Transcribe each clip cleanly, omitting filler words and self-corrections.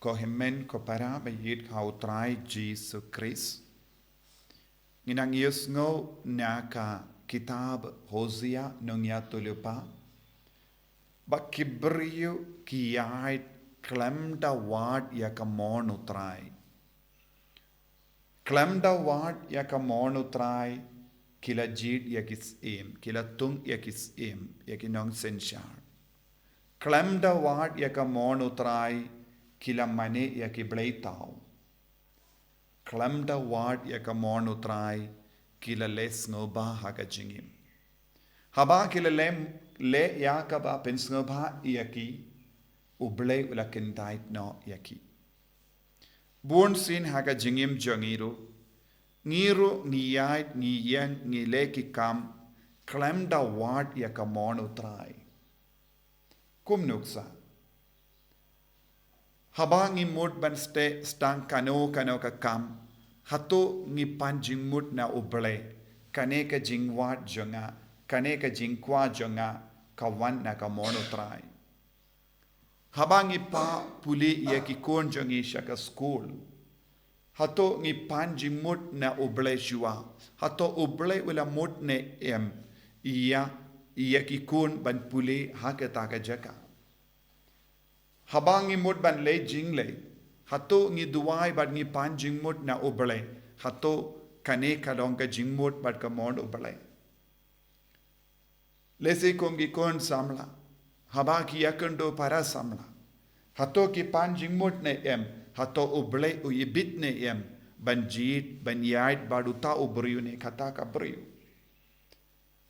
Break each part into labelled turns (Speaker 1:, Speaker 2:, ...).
Speaker 1: ko himmen ko para bayit kau Trai Jesus Christ. Nginang Yesus ngo naka kitab Hosea nung yatulupa. Ba kibriyu kiyait khlem da wad yakamonu Trai. Khlem da wad yakamonu Trai kila jid yakis im, kila tung yakis im, yakinong senshar. Khlem da wad yakamonu Trai kila mane yakibleitao. Khlem da wad yakamonu Trai kila les ngoba hagajingim. Haba kila le yakaba pensngoba yaki uble ula kyntait no yaki. Buon sin hagajingim jangiru ngiru ngiyait ngiyen ngileki kam khlem da wad yakamonu Trai. Kum nuksa. Haba ngi mut ban stang kano ka kam hato ngi panjing mut na uble kane ka jingwat jonga kane ka jingkwa jonga kawan na kamono Trai. Haba ngi pa puli ya ki kon jongi shaka school hato ngi panjing mut na uble shua hato uble wala mut ne iya ki kon ban puli hakata ka jaka. Habang ngi mut ban le jingle hato ngi duwai bat ngi pan jingmut na ubale hato kane kalong ka jingmut bat ka mon ubale lese kong gi kon samla haba ki yakendo para samla hato ki pan jingmut ne hato ubale u ibit ne ban jit ban yait baduta ubriu ne kata ka briu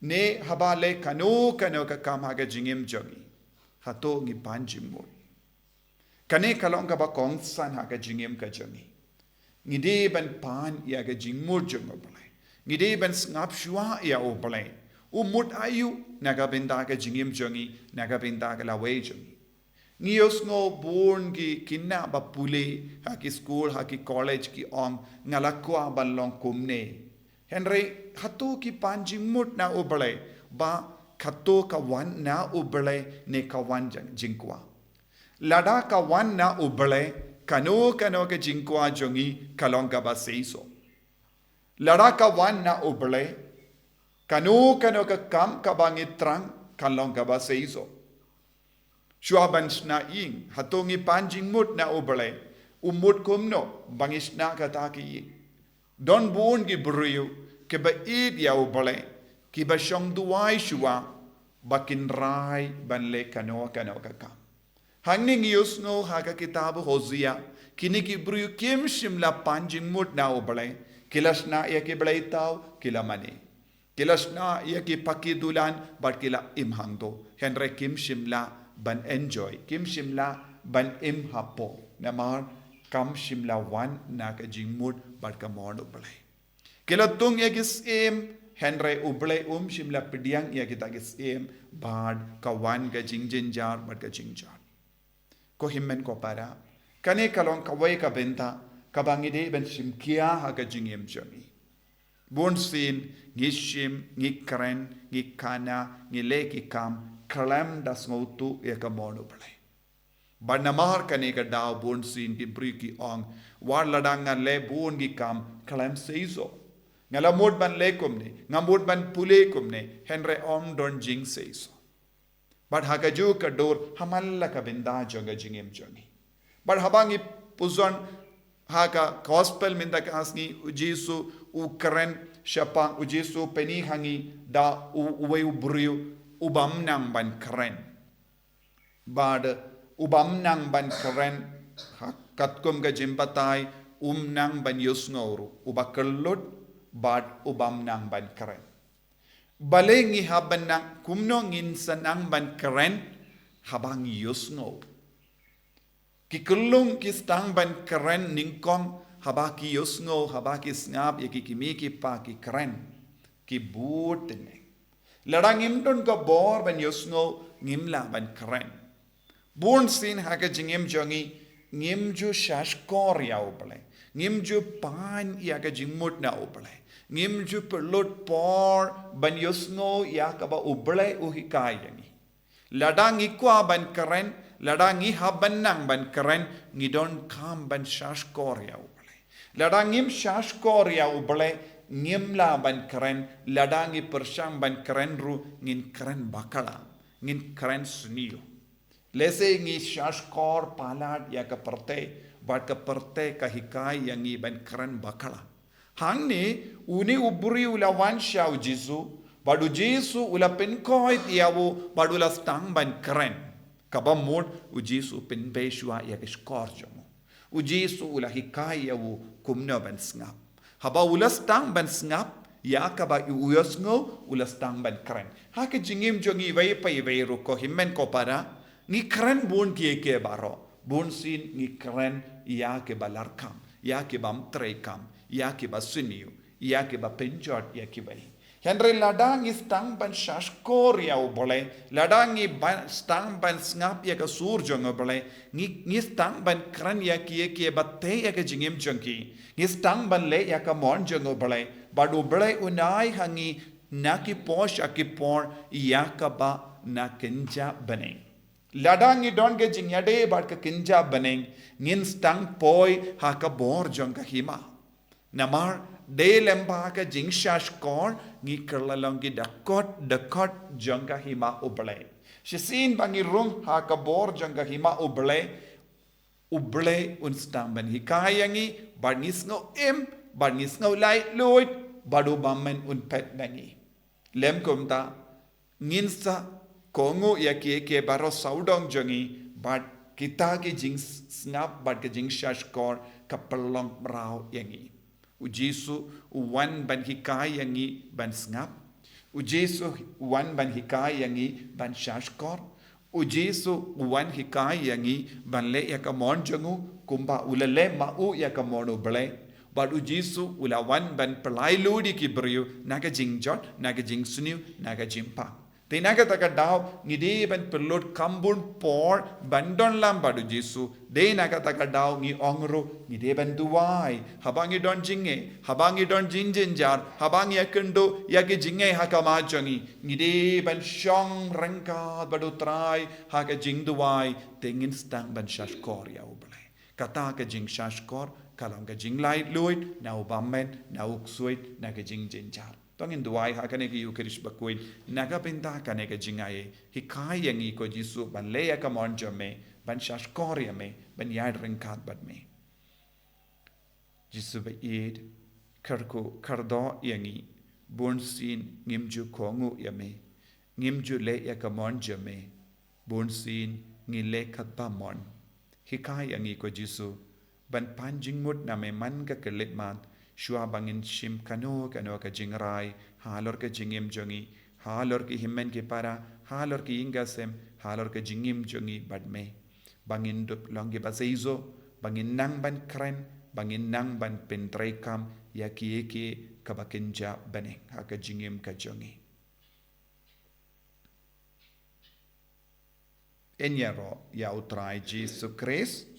Speaker 1: ne haba le kano ka kam haga jingim jogi hato ngi pan jingmut kane kalong ka ba kong san ha ka jingim ka jongi ngide ban pan ya ka jingmur jong oblai ngide ban ngap shua ya oblai umut ayu naga benda ka jingim jongi naga benda ka lawe jongi ngios ngo born ki kinna ba pule ha ki school ha ki college ki ong ngalakwa ban long kumne henry hatu ki pan jingmut na oblai ba khato ka wan na oblai ne ka wan jingkwa lada ka wan na ubale kano ka jingkwa jongi kalong ka ba seiso. Lada ka wan na ubale kano ka kam ka ba ngitrang kalong ka ba seiso. Shuaban na ing hatongi panjing mut na ubale umut kumno bangis na kataki. Don buon gi bruyu ke ba id ya ubale ki ba shong duwai shua bakin rai ban le kano ka kam. Hangning yusno haga kitab Hosea kini ki bruyu kim shimla panjing mut na ubale kilashna ya ki blaitao kila mane kilashna ya ki pakidulan but kila imhangdo henry kim shimla ban enjoy kim shimla ban imhapo namar kam shimla wan na ka jingmut but ka mon ubale kila tung ya kis henry ubale shimla pidyang ya kita kis bad ka wan ka jingjinjar but ka jingjar ko himmen ko para kane kalong kawai ka benta kabangide ben shimkia ha ka jingem jongi bon sin ngishim ngikren ngikana ngileki kam khlem das ngotu e ka mono pale banamar kane ka daw bon sin ki briki ong war ladanga le bon gi kam khlem seizo ngala mod ban le kumne ngamod ban pule kumne henre om don jing seizo but hagaju ka dor hamalla ka benda jonga jingem jongi but habangi puzon haga gospel minda kasni ujisu ukren shapa ujisu peni hangi da uwe ubriu ubam nang ban kren bad ubam nang ban kren katkum ga jimbatai nang ban yusnoru ubakallut bad ubam nang ban kren balengi haban nang kumno ngin sanang ban keren habang yusno kikulung kistang ban keren ningkong habaki yusno habaki snap ya kimiki pa ki keren ki butne ladang imdon ka bor ban yusno ngimla ban keren born sin haga jingim jongi ngimju shashkor ya ubale ngimju pan ya ga jingmut na ubale ngimju perlut por ban yusno ya kaba uble uhikay yani ladang ikwa ban karen Ladang i haban nang ban keren ngidon kam ban shashkor ya ubale. Ladang im shashkor ya ubale ngim la ban keren ladang i persyang ban keren ru ngin keren bakala ngin keren sniyo. Lese ngi shashkor palat ya ka perte bat ka perte ka hikai yang i ban keren bakala. Hang ni uni uburi ulawan syau jisu badu jisu ula penkoi tiawu badu la stang ban keren. Kabamud ujisu penbeshua ya kiskorjomo. Ujisu ula hikai yawu kumno ban ngap. Haba ula stang ban ngap ya kaba uyosngo ula stang ban keren. Hake jingim jongi vai pai vai ruko himmen ko para ni keren bun ke baro. Bun sin ni keren ya ke balarkam, ya ke bam trekam, ya ke basuniu, ya ke ba penjot ya ke bai. Henry ladang is tang ban shashkor ya ubole, ladang i stang ban ngap ya ka surjong ubole, ni stang ban kran ya ki batte ya ka jingim jongki, ni stang ban le ya ka mon jong ubole, bad ubole unai hangi naki posh akipor ya ka ba na kinja baneng. Ladang i don ke jingyade bad ka kinja baneng, ngin stang poi ha ka bor jong ka hima. Namar de lemba ka jing shashkor ngi kerlalong ki dakot jangka hima ubele. Shisin bangi rung ha ka bor jangka hima ubele unstang ban hikayangi barnis ngau lai luit badu bamen unpet nangi. Lem kumta nginsa kongo ya ke baro saudong jangi bad kita ki jing snap bad ke jing shashkor kapelong rau yangi. Ujisu uwan ban hikai yangi ban ngap. Ujisu uwan ban hikai yangi ban shashkor. Ujisu uwan hikai yangi ban le yakamon jangu kumba ulale mau yakamon ubele. But ujisu ulawan ban pelai ludi kibriu naga jingjot naga jingsuniu naga jimpa. Tinaga taka daw ngide ban pelot kambun por bandon lam badu jisu de naga taka daw ngi ongro ngide ban duwai habangi don jinge habangi don jinjinjar habangi yakendo yake jinge hakama jangi ngide ban shong rangka badu trai haka jing duwai tengin stang ban shashkor ya ubale kata ka jing shashkor kalang ka jing lai luit na ubamen na uksuit na ka jing jinjar. Tongin duai hakane ki ukerish bakuin naga pinta kane ka jingaye hikai yangi ko jisu ban leya ka monjo me ban shashkoria me ban yad ringkat bad me jisu ba id kardo yangi bonsin ngimju kongu yame ngimju leya ka monjo me bonsin ngile kat ba mon hikai yangi ko jisu ban panjing mut na me man ka kelitman shua bangin shim kano ka jingrai halor ka jingim jongi halor ki himmen ki para halor ki ingasem halor ka jingim jongi badme bangin dup longi baseizo bangin nang ban kren bangin nang ban pentrekam ya ki kabakinja bane ka jingim ka jongi enyaro ya utrai Jesus Christ